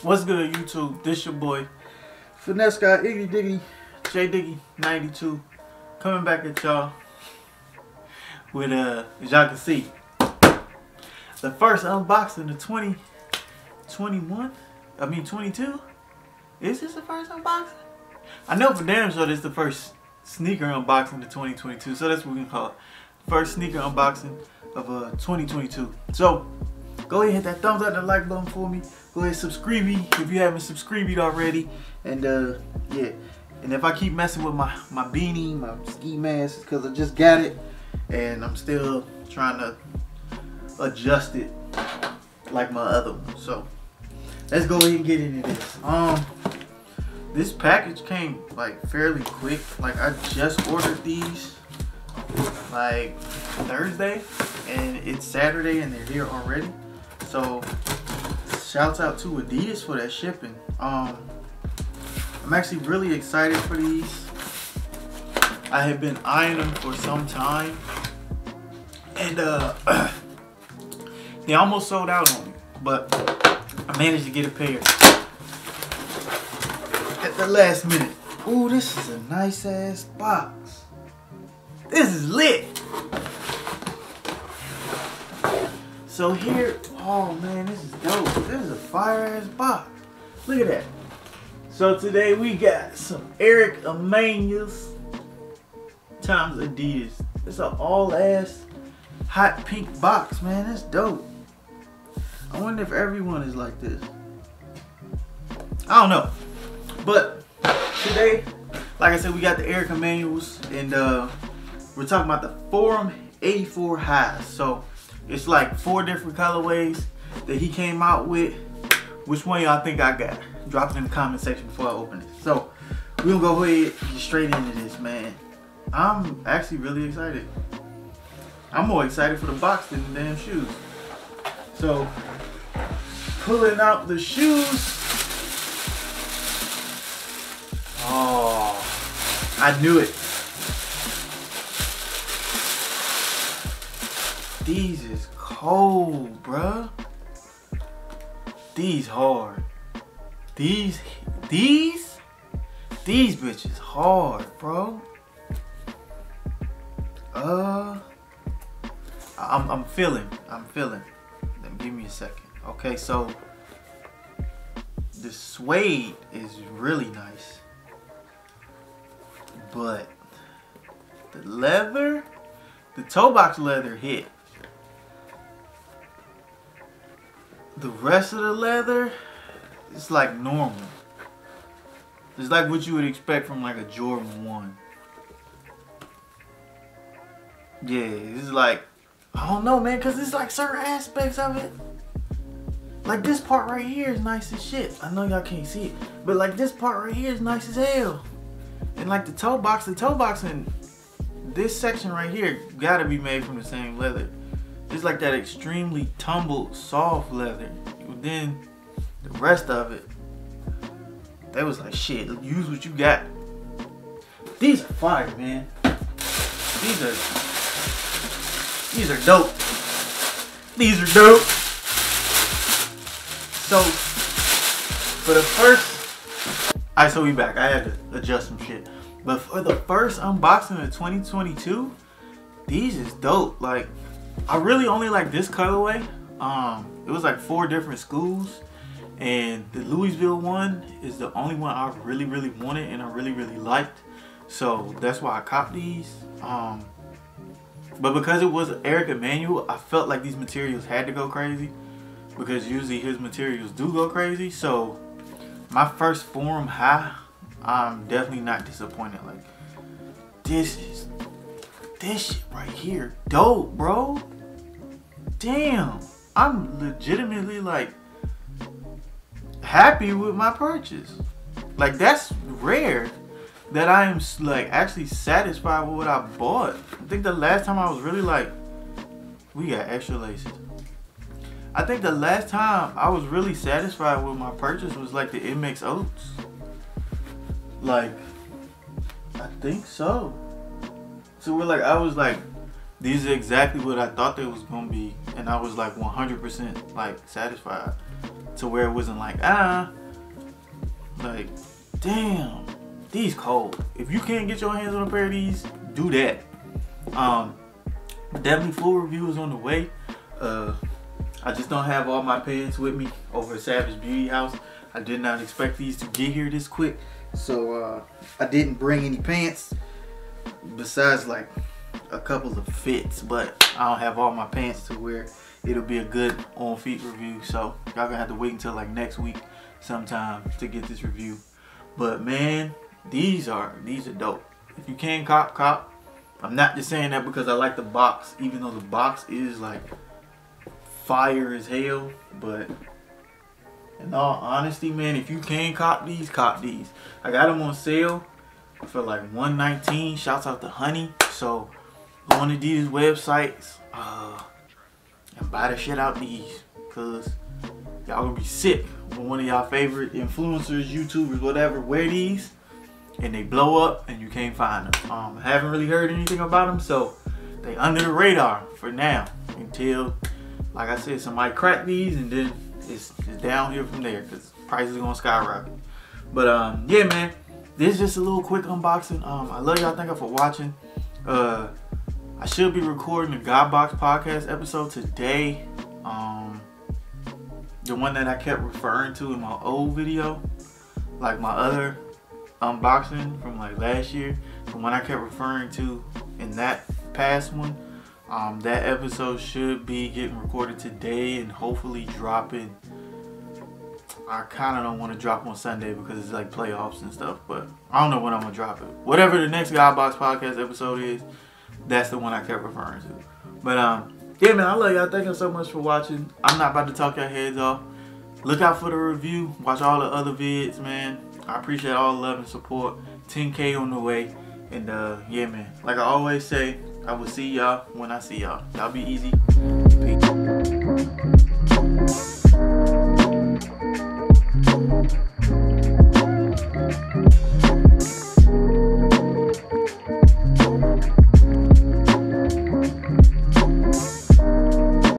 What's good, YouTube? This your boy Finesse Guy Iggy Diggy J Diggy 92 coming back at y'all with as y'all can see, the first unboxing of 2021. I mean 22. Is this the first unboxing? I know for damn sure this is the first sneaker unboxing of 2022, so that's what we can call it. First sneaker unboxing of 2022. So go ahead and hit that thumbs up, that like button for me. Go ahead and subscribe if you haven't subscribed already. And yeah. And if I keep messing with my beanie, my ski mask, it's because I just got it and I'm still trying to adjust it like my other one. So let's go ahead and get into this. This package came like fairly quick. Like I just ordered these like Thursday and it's Saturday and they're here already. So shouts out to Adidas for that shipping. I'm actually really excited for these. I have been eyeing them for some time and they almost sold out on me, but I managed to get a pair at the last minute. Ooh, this is a nice ass box. This is lit. So here, oh man, this is dope. This is a fire ass box. Look at that. So today we got some Eric Emmanuel's times Adidas. It's an all ass hot pink box, man. That's dope. I wonder if everyone is like this. I don't know. But today, like I said, we got the Eric Emmanuel's and we're talking about the Forum 84 highs. So it's like 4 different colorways that he came out with. Which one y'all think I got? Drop it in the comment section before I open it. So we'll go ahead and get straight into this, man. I'm actually really excited. I'm more excited for the box than the damn shoes. So pulling out the shoes. Oh, I knew it. These is cold, bruh. These hard. These bitches hard, bro. I'm feeling. Give me a second. Okay, so the suede is really nice, but the leather, the toe box leather hit. The rest of the leather, it's like normal. It's like what you would expect from like a Jordan 1. Yeah, it's like, I don't know, man, because it's like certain aspects of it. Like this part right here is nice as shit. I know y'all can't see it, but like this part right here is nice as hell. And like the toe box and this section right here gotta be made from the same leather. It's like that extremely tumbled, soft leather. But then the rest of it, they was like, shit, use what you got. These are fire, man. These are dope. These are dope. So for the first, alright, so we back. I had to adjust some shit. But for the first unboxing of 2022, these is dope. Like, I really only like this colorway. It was like 4 different schools, and the Louisville one is the only one I really wanted and I really liked. So that's why I copped these. But because it was Eric Emmanuel, I felt like these materials had to go crazy, because usually his materials do go crazy. So my first Forum high, I'm definitely not disappointed. Like this shit right here, dope, bro. Damn, I'm legitimately like happy with my purchase. Like that's rare that I am like actually satisfied with what I bought. I think the last time I was really like, we got extra laces. I think the last time I was really satisfied with my purchase was like the MX Oats. Like, I think so. So we're like, I was like, these are exactly what I thought they was gonna be, and I was like 100% like satisfied, to where it wasn't like like damn, these cold. If you can't get your hands on a pair of these, do that. Definitely full reviews on the way. I just don't have all my pants with me over at Savage Beauty House. I did not expect these to get here this quick, so I didn't bring any pants besides like a couple of fits, but I don't have all my pants to where it'll be a good on feet review. So y'all gonna have to wait until like next week sometime to get this review. But man, these are dope. If you can cop. I'm not just saying that because I like the box, even though the box is like fire as hell. But in all honesty, man, if you can cop these, cop these. I got them on sale for like $119. Shouts out to Honey. So go on to these websites and buy the shit out these, cause y'all gonna be sick when one of y'all favorite influencers, YouTubers, whatever, wear these and they blow up and you can't find them. I haven't really heard anything about them, so they under the radar for now until, like I said, somebody crack these, and then it's down here from there because prices are gonna skyrocket. But yeah, man, this is just a little quick unboxing. I love y'all. Thank you for watching. I should be recording the Godbox podcast episode today. The one that I kept referring to in my old video, like my other unboxing from like last year, the one I kept referring to in that past one. That episode should be getting recorded today and hopefully dropping. I kind of don't want to drop on Sunday because it's like playoffs and stuff, but I don't know when I'm gonna drop it. Whatever the next Godbox podcast episode is, that's the one I kept referring to. But yeah, man, I love y'all. Thank you so much for watching. I'm not about to talk your heads off. Look out for the review. Watch all the other vids, man. I appreciate all the love and support. 10K on the way. And yeah, man, like I always say, I will see y'all when I see y'all. Y'all be easy. Peace.